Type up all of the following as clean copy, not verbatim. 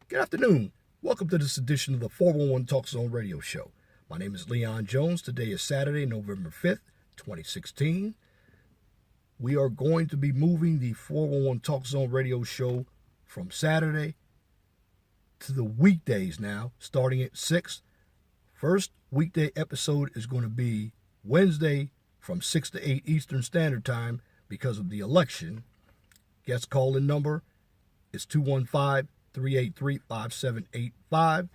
Good afternoon. Welcome to this edition of the 411 Talk Zone radio show. My name is Leon Jones. Today is Saturday, November 5th, 2016. We are going to be moving the 411 Talk Zone radio show from Saturday to the weekdays now, starting at 6. First weekday episode is going to be Wednesday from 6 to 8 Eastern Standard Time because of the election. Guest call-in number is 215-383-5785.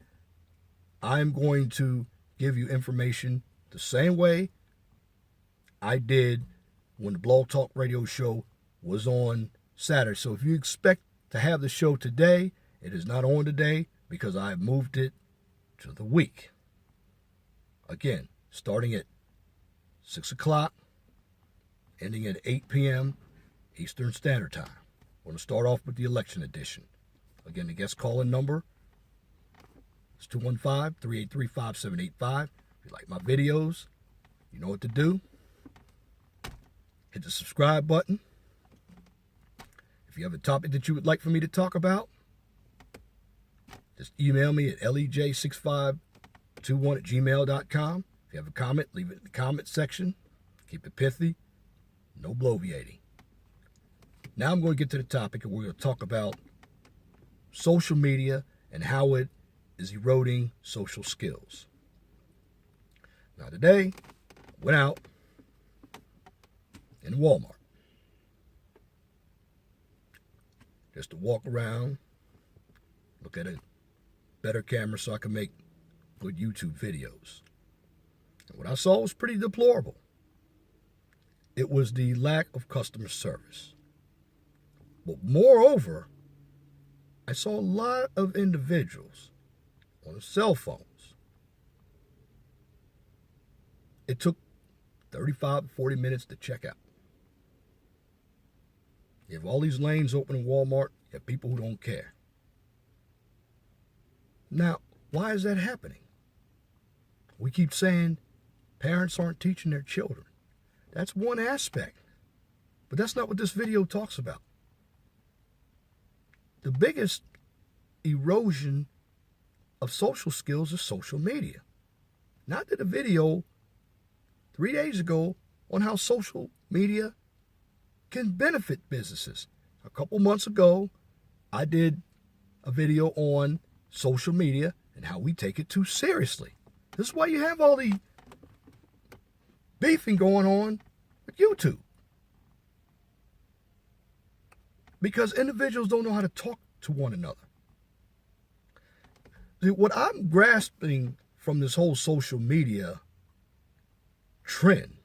I'm going to give you information the same way I did when the Blog Talk Radio show was on Saturday. So if you expect to have the show today, it is not on today because I have moved it to the week. Again, starting at 6 o'clock, ending at 8 p.m. Eastern Standard Time. We're going to start off with the election edition. Again, the guest call-in number is 215-383-5785. If you like my videos, you know what to do. Hit the subscribe button. If you have a topic that you would like for me to talk about, just email me at lej6521@gmail.com. If you have a comment, leave it in the comment section. Keep it pithy. No bloviating. Now I'm going to get to the topic, and we're going to talk about social media and how it is eroding social skills. Now today, I went out in Walmart just to walk around, look at a better camera so I can make good YouTube videos. And what I saw was pretty deplorable. It was the lack of customer service. But moreover, I saw a lot of individuals on cell phones. It took 35 to 40 minutes to check out. You have all these lanes open in Walmart. You have people who don't care. Now, why is that happening? We keep saying parents aren't teaching their children. That's one aspect. But that's not what this video talks about. The biggest erosion of social skills is social media. Now, I did a video 3 days ago on how social media can benefit businesses. A couple months ago, I did a video on social media and how we take it too seriously. This is why you have all the beefing going on with YouTube. Because individuals don't know how to talk to one another. What I'm grasping from this whole social media trend,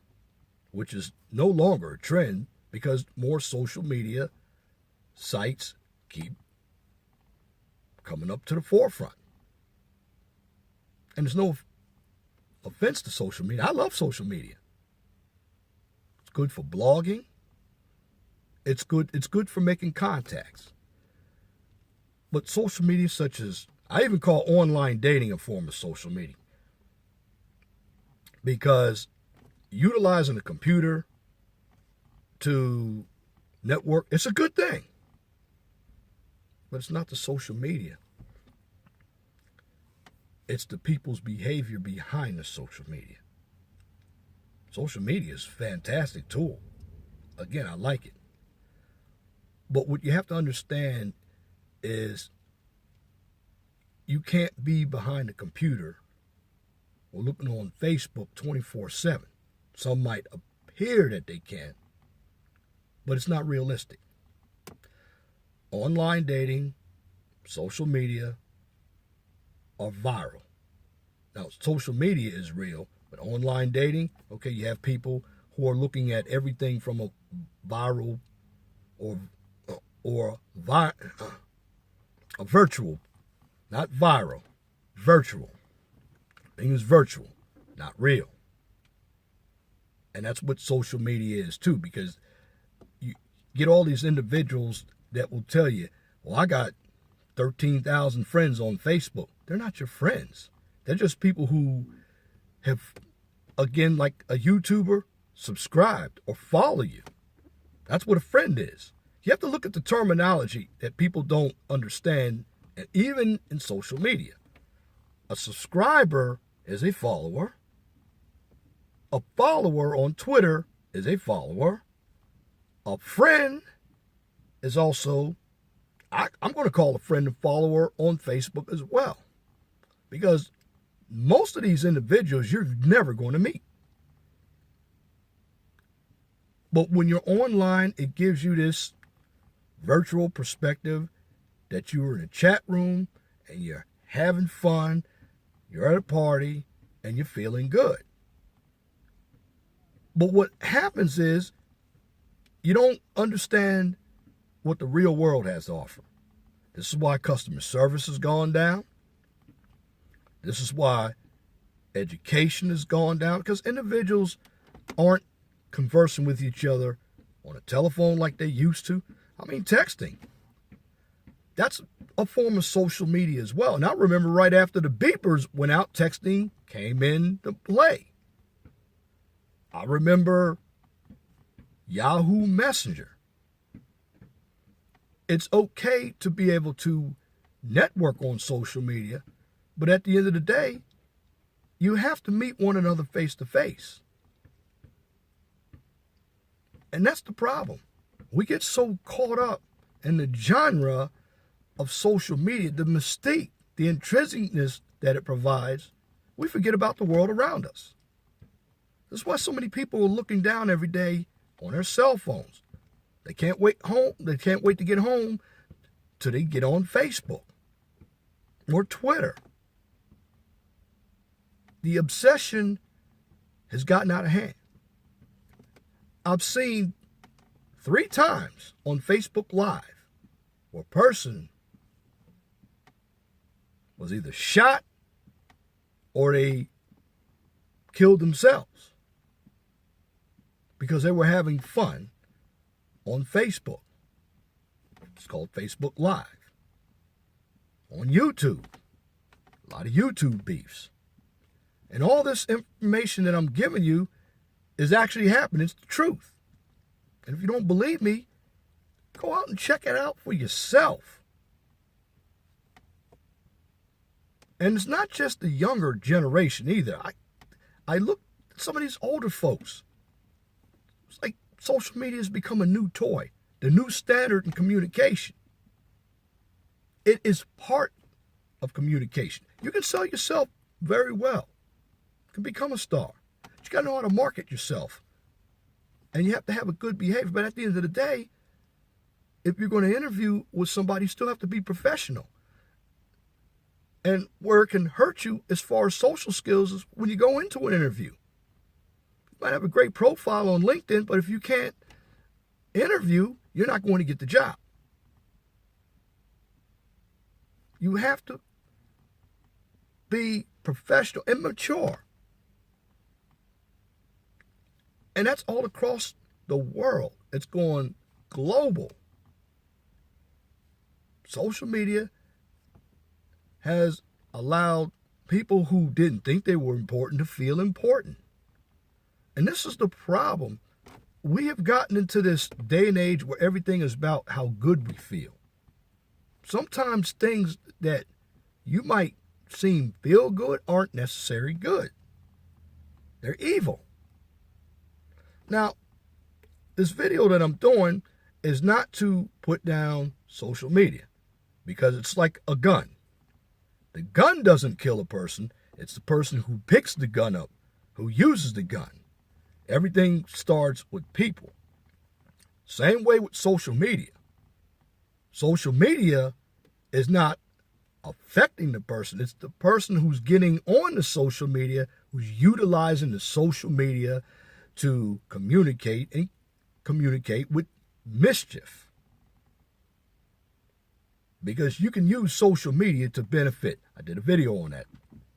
which is no longer a trend because more social media sites keep coming up to the forefront. And there's no offense to social media. I love social media. It's good for blogging. It's good for making contacts. But social media such as, I even call online dating a form of social media. Because utilizing a computer to network, it's a good thing. But it's not the social media. It's the people's behavior behind the social media. Social media is a fantastic tool. Again, I like it. But what you have to understand is you can't be behind a computer or looking on Facebook 24/7. Some might appear that they can, but it's not realistic. Online dating, social media are viral. Now, social media is real, but online dating, okay, you have people who are looking at everything from a viral or a virtual, not viral, virtual. Thing is virtual, not real. And that's what social media is too, because you get all these individuals that will tell you, well, I got 13,000 friends on Facebook. They're not your friends. They're just people who have, again, like a YouTuber, subscribed or follow you. That's what a friend is. You have to look at the terminology that people don't understand And even in social media, a subscriber is a follower. A follower on Twitter is a follower. A friend is also, I'm going to call a friend a follower on Facebook as well. Because most of these individuals you're never going to meet. But when you're online, it gives you this virtual perspective that you're in a chat room and you're having fun, you're at a party, and you're feeling good. But what happens is you don't understand what the real world has to offer. This is why customer service has gone down. This is why education has gone down, because individuals aren't conversing with each other on a telephone like they used to. I mean, texting. That's a form of social media as well. And I remember right after the beepers went out, texting came into play. I remember Yahoo Messenger. It's okay to be able to network on social media, but at the end of the day, you have to meet one another face to face. And that's the problem. We get so caught up in the genre of social media, the mystique, the intrinsicness that it provides, we forget about the world around us. That's why so many people are looking down every day on their cell phones. They can't wait home. They can't wait to get home till they get on Facebook or Twitter. The obsession has gotten out of hand. I've seen 3 times on Facebook Live where a person was either shot or they killed themselves because they were having fun on Facebook. It's called Facebook Live. On YouTube, a lot of YouTube beefs. And all this information that I'm giving you is actually happening. It's the truth. And if you don't believe me, go out and check it out for yourself. And it's not just the younger generation either. I look at some of these older folks. It's like social media has become a new toy, the new standard in communication. It is part of communication. You can sell yourself very well. You can become a star. You got to know how to market yourself. And you have to have a good behavior. But at the end of the day, if you're going to interview with somebody, you still have to be professional. And where it can hurt you as far as social skills is when you go into an interview. You might have a great profile on LinkedIn, but if you can't interview, you're not going to get the job. You have to be professional and mature. And that's all across the world. It's going global. Social media has allowed people who didn't think they were important to feel important. And this is the problem. We have gotten into this day and age where everything is about how good we feel. Sometimes things that you might seem feel good aren't necessarily good. They're evil. Now, this video that I'm doing is not to put down social media because it's like a gun. The gun doesn't kill a person. It's the person who picks the gun up, who uses the gun. Everything starts with people. Same way with social media. Social media is not affecting the person. It's the person who's getting on the social media, who's utilizing the social media to communicate and communicate with mischief. Because you can use social media to benefit. I did a video on that.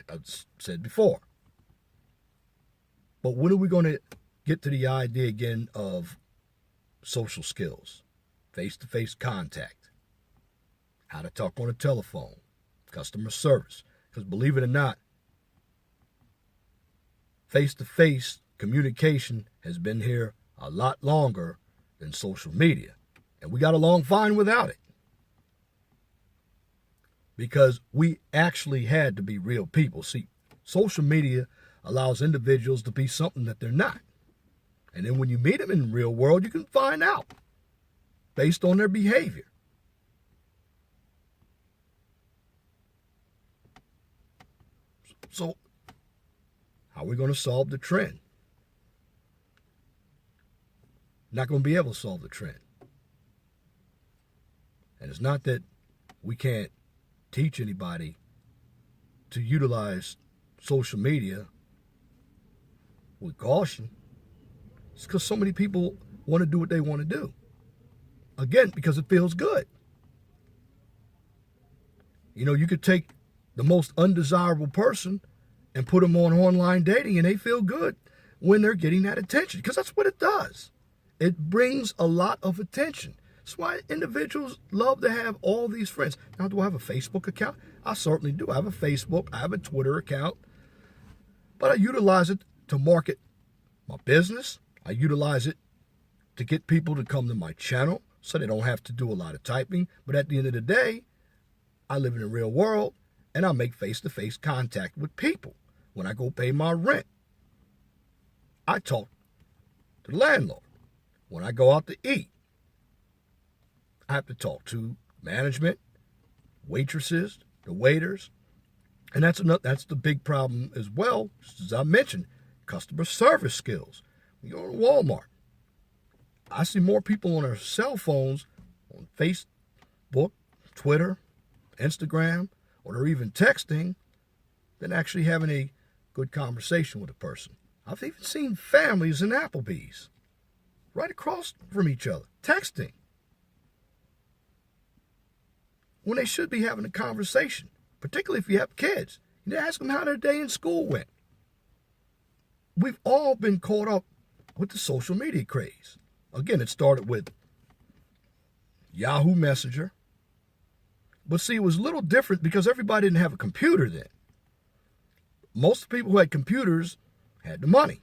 I said before. But when are we going to get to the idea again of social skills? Face-to-face contact. How to talk on a telephone. Customer service. Because believe it or not, face-to-face communication has been here a lot longer than social media. And we got along fine without it. because we actually had to be real people. See, social media allows individuals to be something that they're not. And then when you meet them in the real world, you can find out based on their behavior. So, how are we going to solve the trend? Not going to be able to solve the trend. And it's not that we can't teach anybody to utilize social media with caution. It's because so many people want to do what they want to do. Again, because it feels good. You know, you could take the most undesirable person and put them on online dating and they feel good when they're getting that attention, because that's what it does. It brings a lot of attention. That's why individuals love to have all these friends. Now, do I have a Facebook account? I certainly do. I have a Facebook. I have a Twitter account. But I utilize it to market my business. I utilize it to get people to come to my channel so they don't have to do a lot of typing. But at the end of the day, I live in the real world and I make face-to-face contact with people. When I go pay my rent, I talk to the landlord. When I go out to eat, I have to talk to management, waitresses, the waiters. And that's the big problem as well, as I mentioned, customer service skills. You go to Walmart, I see more people on their cell phones, on Facebook, Twitter, Instagram, or they're even texting, than actually having a good conversation with a person. I've even seen families in Applebee's right across from each other, texting, when they should be having a conversation, particularly if you have kids. You ask them how their day in school went. We've all been caught up with the social media craze. Again, it started with Yahoo Messenger. But see, it was a little different because everybody didn't have a computer then. Most people who had computers had the money.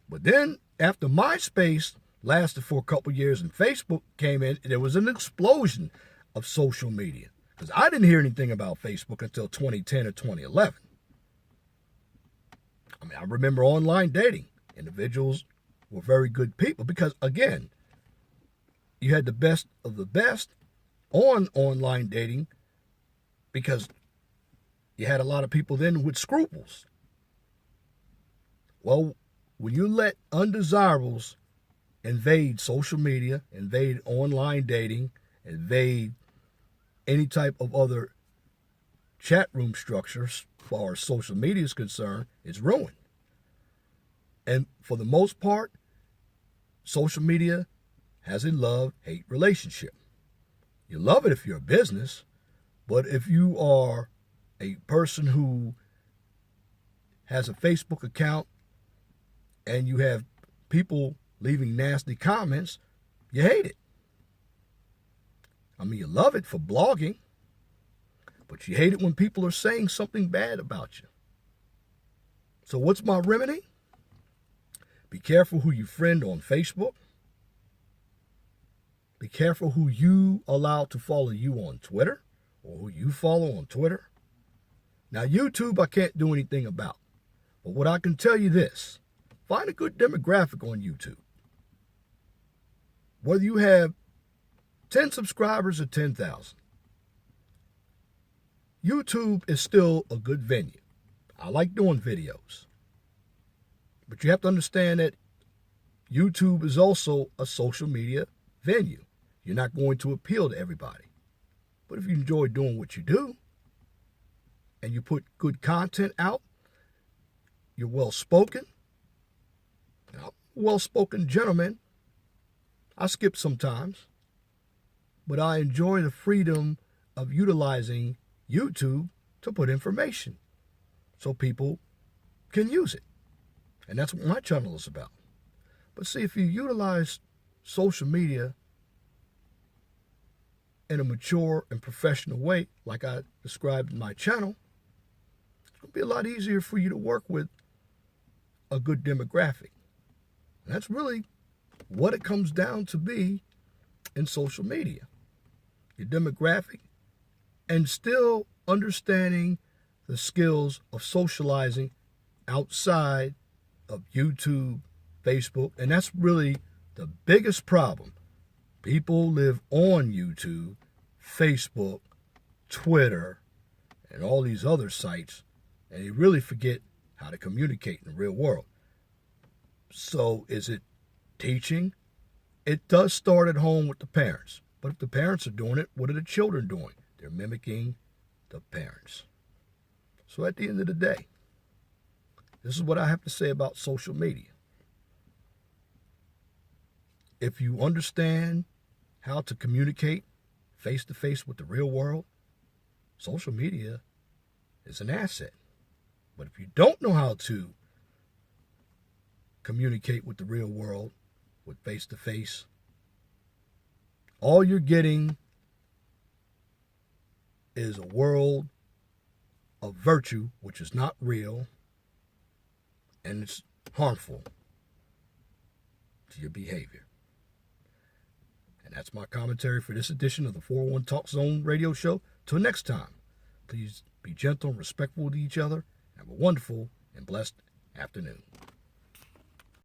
But then, after MySpace lasted for a couple years and Facebook came in, there was an explosion of social media. Because I didn't hear anything about Facebook until 2010 or 2011. I mean, I remember online dating. Individuals were very good people because, again, you had the best of the best on online dating because you had a lot of people then with scruples. Well, when you let undesirables invade social media, invade online dating, invade any type of other chat room structures as far as social media is concerned, it's ruined. And for the most part, social media has a love-hate relationship. You love it if you're a business, but if you are a person who has a Facebook account and you have people leaving nasty comments, you hate it. I mean, you love it for blogging, but you hate it when people are saying something bad about you. So what's my remedy? Be careful who you friend on Facebook. Be careful who you allow to follow you on Twitter or who you follow on Twitter. Now, YouTube, I can't do anything about. But what I can tell you this, find a good demographic on YouTube. Whether you have 10 subscribers or 10,000, YouTube is still a good venue. I like doing videos. But you have to understand that YouTube is also a social media venue. You're not going to appeal to everybody. But if you enjoy doing what you do, and you put good content out, you're well-spoken. I'm a well-spoken gentleman. I skip sometimes. But I enjoy the freedom of utilizing YouTube to put information so people can use it. And that's what my channel is about. But see, if you utilize social media in a mature and professional way, like I described in my channel, it's going to be a lot easier for you to work with a good demographic. And that's really what it comes down to be in social media. Your demographic and still understanding the skills of socializing outside of YouTube, Facebook, and that's really the biggest problem. People live on YouTube, Facebook, Twitter, and all these other sites, and they really forget how to communicate in the real world. So is it teaching? It does start at home with the parents. But if the parents are doing it, what are the children doing? They're mimicking the parents. So at the end of the day, this is what I have to say about social media. If you understand how to communicate face-to-face with the real world, social media is an asset. But if you don't know how to communicate with the real world, with face-to-face, all you're getting is a world of virtue, which is not real, and it's harmful to your behavior. And that's my commentary for this edition of the 401 Talk Zone radio show. Till next time, please be gentle and respectful to each other. Have a wonderful and blessed afternoon.